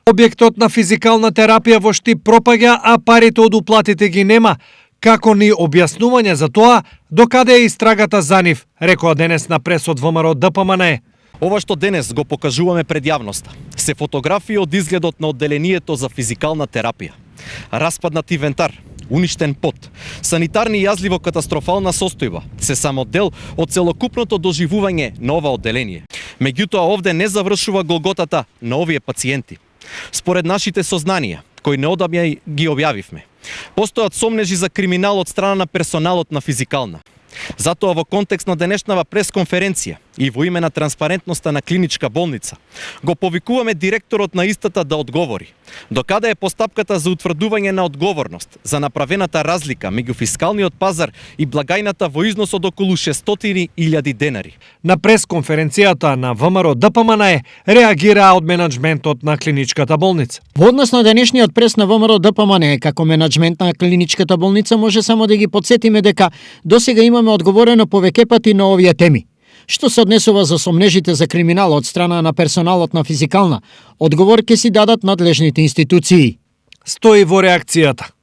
Објектот на физикална терапија во Штип пропаѓа, а парите од уплатите ги нема. Како ни објаснување за тоа, докаде е истрагата за нив, рекоа денес на прес од ВМРО ДПМНЕ. Ова што денес го покажуваме пред јавноста се фотографии од изгледот на одделението за физикална терапија. Распаднат инвентар, уништен пот, санитарни јазли во катастрофална состојба се само дел од целокупното доживување на ова одделение. Меѓутоа овде не завршува голготата на овие пациенти. Според нашите сознанија, кои неодамна ги објавивме, постојат сомнежи за криминал од страна на персоналот на физикална. Затоа во контекст на денешнава пресконференција и во име на транспарентноста на клиничка болница, го повикуваме директорот на истата да одговори докаде е постапката за утврдување на одговорност за направената разлика меѓу фискалниот пазар и благајната во износ од околу 600.000 денари. На пресконференцијата на ВМРО ДПМНЕ реагираа од менаџментот на клиничката болница. Во однос на денешниот прес на ВМРО ДПМНЕ како менаџмент на клиничката болница може само да ги подсетиме дека досега имаме одговорено повеќе пати на овие теми. Што се однесува за сомнежите за криминал од страна на персоналот на физикална, одговор ќе си дадат надлежните институции. Стои во реакцијата.